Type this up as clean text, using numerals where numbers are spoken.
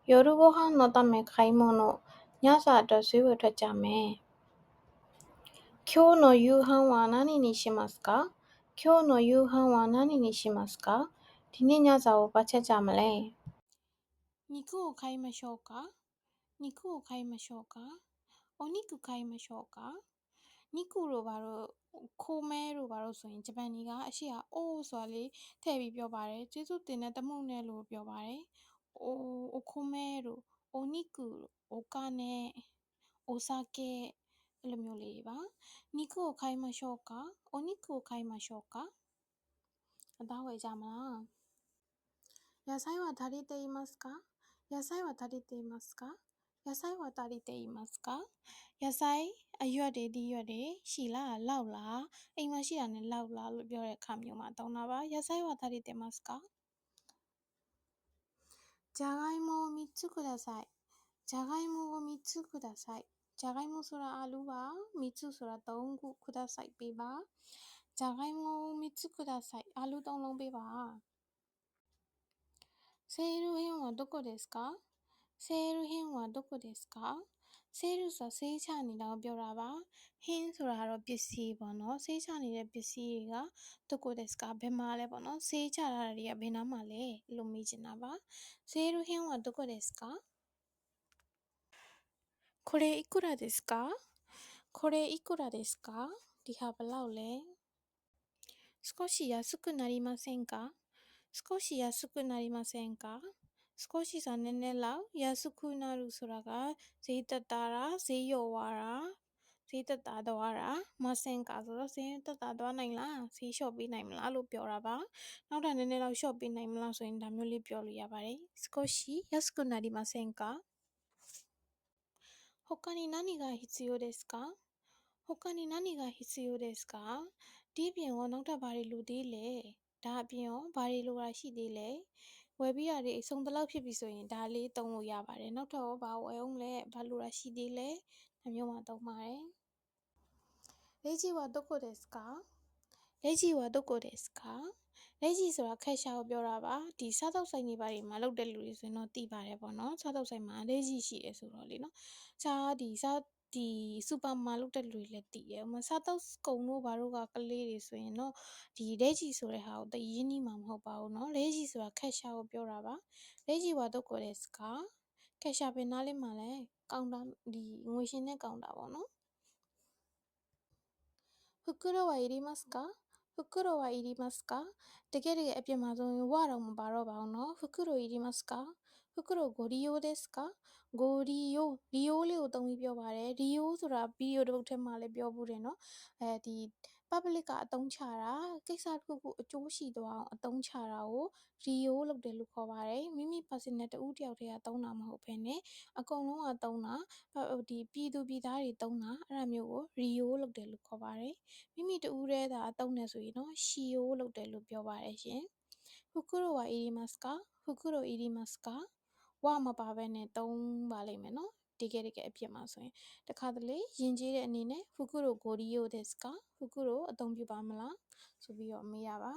夜ご飯のため買い物。ညစာအတွက်ဈေးဝယ်ထွက်ကြမယ်。今日の夕飯は何にしますか？今日の夕飯は何にしますか？ဒီနေ့ညစာကိုဘာချက်ကြမလဲ？肉を買いましょうか？肉を買いましょうか？お肉買いましょうか？肉တို့ဘာလို့ခိုးမဲတို့ဘာလို့ဆိုရင်ဂျပန်ကြီးကအရှိကအိုးဆိုတာလေထည့်ပြီးပြောပါတယ်ကျေးဇူးတင်တဲ့တမှုနဲ့လို့ပြောပါတယ်အိုခိုးမဲတို့အိုနီကူအိုကာနဲ့အိုဆာကဲအဲ့လိုမျိုးလေးပါနီကူကိုခိုင်းမလျှော့ကအိုနီကူကိုခိုင်းမလျှော့ကအသားဝယ်ကြမလား野菜は足りていますか？野菜は足りていますか？野菜は足りていますか？野菜အရွက်တွေဒီရွက်တွေရှိလားလောက်လားအိမ်မှာရှိတာနဲ့လောက်လားလို့ပြောတဲ့အခါမျိုးမှာတောင်းတာပါ野菜は足りてますか？じゃがいもを3つください。じゃがいもを3つください。じゃがいもဆိုတာအာလူပါ3つဆိုတာ3ခုくださいပေးပါじゃがいもを3つくださいအာလူ3လုံးပေးပါセール品はどこですか？セール品はどこですか？セールဆိုတာဆေးချနေတာကိုပြောတာပါဟင်းဆိုတာကတော့ပစ္စည်းပေါ့နော်ဆေးချနေတဲ့ပစ္စည်းတွေကどこですかဘယ်မှာလဲပေါ့နော်ဆေးချတာတွေကဘယ်နားမှာလဲလို့မေးချင်တာပါセール品はどこですか？これいくらですか？これいくらですか？ဒီဟာဘယ်လောက်လဲ少し安くなりませんか？少し安くなりませんか？少しဆိုတာနည်းနည်းလောက်安くなるဆိုတာကဈေးသက်သာတာဈေးလျော့သွားတာဈေးသက်သာသွားတာမဆင်ကဆိုတော့ဈေးသက်သာသွားနိုင်လားဈေးလျှော့ပေးနိုင်မလားလို့ပြောတာပါနောက်ထပ်နည်းနည်းလောက်လျှော့ပေးနိုင်မလားဆိုရင်ဒါမျိုးလေးပြောလို့ရပါတယ်少し安くなりませんか？他に何が必要ですか？他に何が必要ですか？ဒီအပြင်ရောနောက်ထပ်ဘာတွေလိုသေးလဲဒါအပြင်ရောဘာတွေလိုတာရှိသေးလဲဝယ်ပြီးရတယ်အဆုံးတလောက်ဖြစ်ပြီဆိုရင်ဒါလေးသုံးလို့ရပါတယ်နောက်ထပ်ရောဘာဝယ်အောင်လဲဘာလိုတာရှိသေးလဲဒါမျိုးမှသုံးပါတယ်レジはどこですか？レジはどこですか？レジဆိုတာခက်ရှာကိုပြောတာပါဒီစားတော့ဆိုင်တွေဘာတွေမှာလောက်တဲ့လူတွေဆိုရင်တော့သိပါတယ်ပေါ့နော်စားတော့ဆိုင်မှာレジရှိတယ်ဆိုတော့လေနော်ဒီစူပါမာလောက်တဲ့လူတွေလည်းသိတယ်။စားတော့ကုန်တို့ဘာတို့ကကလေးတွေဆိုရင်တော့ဒီレジဆိုတဲ့ဟာကိုသိရင်းနှီးမှာမဟုတ်ပါဘူးเนาะレジဆိုတာခက်ရှာကိုပြောတာပါレジはどこですか？ခက်ရှာပင်နားလေးမှာလဲကောင်တာဒီငွေရှင်တဲ့ကောင်တာပေါ့နော်袋はいりますか？袋はいりますか？တကယ်အပြင်မှာဆိုရင်ဝတော့မပါတော့ပါဘူးเนาะ袋いりますか？袋ご利用ですか？ご利用利用လေးကိုသုံးပြီးပြောပါတယ်利用ဆိုတာဗီဒီယိုတစ်ပုဒ်ထဲမှာလည်းပြောဘူးတယ်เนาะဒီ public ကအသုံးချတာကိစ္စတစ်ခုခုအကျိုးရှိသွားအောင်အသုံးချတာကို利用လုပ်တယ်လို့ခေါ်ပါတယ်မိမိ personal တဦးတယောက်တည်းကသုံးတာမဟုတ်ဘဲနဲ့အကုန်လုံးကသုံးတာဒီပြည်သူပြည်သားတွေသုံးတာအဲ့ဒါမျိုးကို利用လုပ်တယ်လို့ခေါ်ပါတယ်မိမိတဦးတည်းသာအသုံးနေဆိုရင်တော့ရှီယိုလုပ်တယ်လို့ပြောပါတယ်ရှင်袋はいりますか？袋いりますか？ဝမပါဘဲနဲ့သုံးပါလိမ့်မယ်နော်တကယ်အဖြစ်မှာဆိုရင်တခါတလေယဉ်ကျေးတဲ့အနေနဲ့袋ご利用ですか？袋အသုံးပြုပါမလားဆိုပြီးတော့မေးရပါ